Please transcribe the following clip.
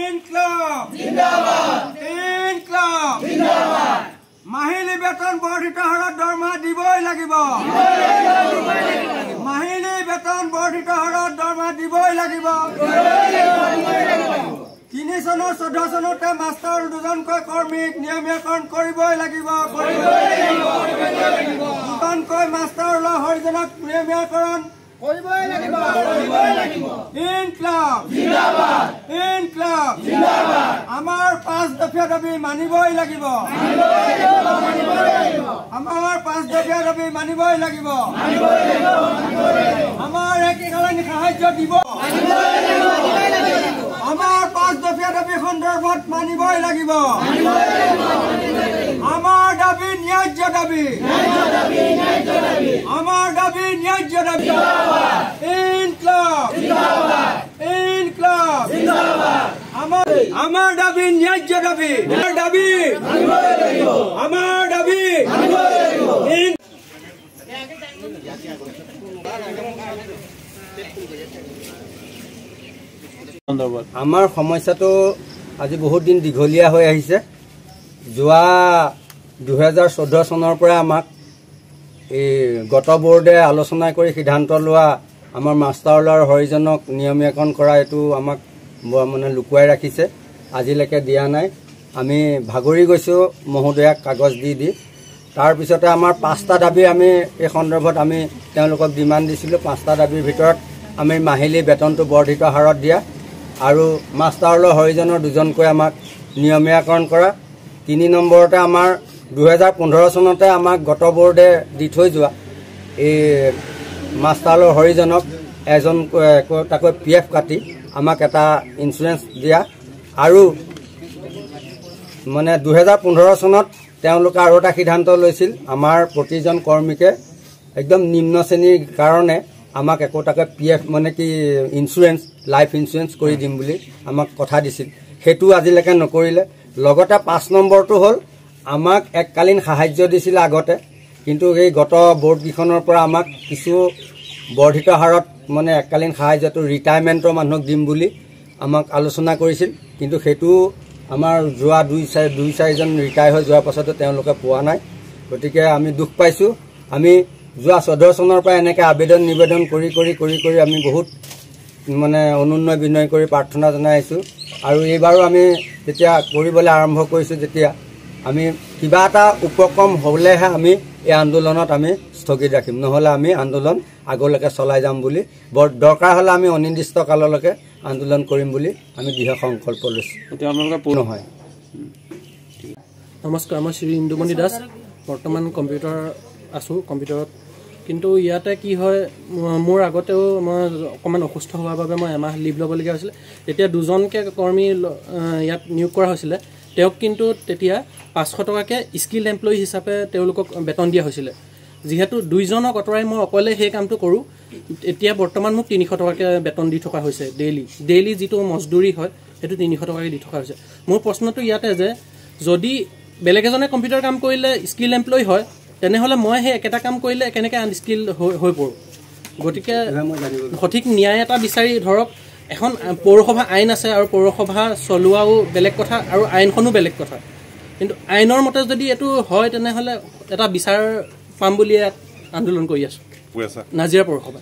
ইনকলাব জিন্দাবাদ ইনকলাব জিন্দাবাদ মাহিলী বেতন বৰ্ধিত হাৰত দৰমহা দিবই লাগিব মাহিলী বেতন বৰ্ধিত হাৰত দৰমহা দিবই লাগিব 3 চনৰ 14 চনতে মাষ্টাৰ দুজনকৈ কৰ্মীক নিয়মীয়াকৰণ কৰিবই লাগিব দুজনকৈ মাষ্টাৰ হৰিজনক নিয়মীয়াকৰণ ইনকলাব জিন্দাবাদ ইনকলাব জিন্দাবাদ আমাৰ 5 দফা দাবী মানিবই লাগিব আমাৰ 5 দফা দাবী মানিবই লাগিব আমাৰ একেকালীন সাহায্য দিব আমাৰ 5 দফা দাবী সন্দৰ্ভত মানিবই লাগিব আমাৰ দাবী ন্যায্য দাবী আমাৰ দাবী ন্যায্য দাবী ইনকলাব জিন্দাবাদ ইনকলাব জিন্দাবাদ আমাৰ দাবী ন্যায্য দাবী আমাৰ দাবী আমাৰ সমস্যাটো আজি বহুত দিন দীঘলীয়া হৈ আহিছে যোৱা 2014 চনৰ পৰা আমাক এই গত বোৰ্ডে আলোচনা কৰি সিদ্ধান্ত লোৱা আমাৰ মাষ্টাৰ আৰু হৰিজনক নিয়মীয়াকৰণ কৰা এটো আমাক মানে লুকুৱাই ৰাখিছে আজিলৈকে দিয়া নাই আমি ভাগৰি গৈছো মহোদয়াক কাগজ দি তাৰ পিছতে আমাৰ 5টা দাবী আমি এই সন্দৰ্ভত আমি তেওঁলোকক ডিমান্ড দিছিলো 5টা দাবীৰ ভিতৰত আমি মাহিলী বেতনটো বৰ্ধিত হাৰত দিয়া আৰু মাষ্টাৰ হৰিজনৰ দুজনকৈ আমাক নিয়মীয়াকৰণ কৰা 3 নম্বৰতে আমাৰ 2015 চনতে আমাক গত বোৰ্ডে দি থৈ যোৱা এই মাষ্টাৰ হৰিজনক এজন তাকৈ পিএফ কাটি আমাক এটা ইন্সুৰেন্স দিয়া আৰু মানে 2015 চনত তেওঁলোকে আৰু এটা সিদ্ধান্ত লৈছিল আমাৰ প্ৰতিজন কৰ্মীকে একদম নিম্ন শ্ৰেণীৰ কাৰণে আমাক একোটাকৈ পিএফ মানে কি ইন্সুৰেন্স লাইফ ইন্সুৰেন্স কৰি দিম বুলি আমাক কথা দিছিল হেতু আজিলৈকে নকৰিলে লগতে 5 নম্বৰটো হ'ল আমাক এককালীন সাহায্য দিছিল আগতে কিন্তু এই গত বোৰ্ড কিখনৰ পৰা আমাক কিছু বৰ্ধিত হাৰত মানে এককালীন সাহায্যটো ৰিটায়াৰমেন্টৰ মানুহক দিম বুলি আমাক আলোচনা কৰিছিল কিন্তু হেতু আমাৰ যোৱা 2-4 জন ৰিটায়াৰ হৈ যোৱাৰ পাছতো তেওঁলোকে পোৱা নাই গতিকে আমি দুখ পাইছো আমি যোৱা 14 চনৰ পৰা এনেকৈ আবেদন নিবেদন কৰি আমি বহুত মানে অনুন্নয় বিনয় কৰি প্ৰাৰ্থনা জনাইছো আৰু এইবাৰো আমি যেতিয়া কৰিবলৈ আৰম্ভ কৰিছো যেতিয়া আমি কিবা এটা উপক্ৰম হ'লেহে আমি এই আন্দোলনত আমি স্থগিত ৰাখিম নহলে আমি আন্দোলন আগলৈকে চলাই যাম বুলি দৰকাৰ হলে আমি অনিৰ্দিষ্ট কাললৈকে আন্দোলন কৰিম বুলি আমি দৃঢ় সংকল্প লৈছো এতিয়া আপোনালোকে পূৰ্ণ হয় নমস্কাৰ মই শ্ৰী ইন্দুমণি দাস বৰ্তমান কম্পিউটাৰ আছো কম্পিউটাৰত কিন্তু ইয়াতে কি হয় মোৰ আগতেও মই অকমান অসুস্থ হোৱাৰ বাবে মই এমাহ লিভ ল'বলগীয়া হৈছিল তেতিয়া দুজনকে কৰ্মী ইয়াত নিয়োগ কৰা হৈছিল তেওঁক কিন্তু তেতিয়া 500 টকাকে স্কিল এমপ্লয়ি হিচাপে তেওঁলোকক বেতন দিয়া হৈছিল যেহেতু দুইজনক অতৰাই মই অকলে সেই কামটো কৰো এতিয়া বৰ্তমান মোক 300 টকাকে বেতন দি থকা হৈছে ডেইলি যেটো মজদুৰি হয় হেতু 300 টকাকে দি থকা হৈছে মোৰ প্ৰশ্নটো ইয়াতে যে যদি বেলেগ এজনে কম্পিউটাৰ কাম কৰিলে স্কিল এমপ্লয়ি হয় তেনেহলে মই হে একেটা কাম কৰিলে কেনেকৈ আনস্কিল হৈ পৰো গতিকে সঠিক ন্যায় এটা বিচাৰি ধৰক এখন পৌৰসভা আইন আছে আৰু পৌৰসভা চলোৱাও বেলেগ কথা আৰু আইনখনো বেলেগ কথা কিন্তু আইনৰ মতে যদি এটো হয় তেনেহলে এটা বিচাৰ পাম বুলি আন্দোলন কৰি আছো নাজিৰা পৌৰসভা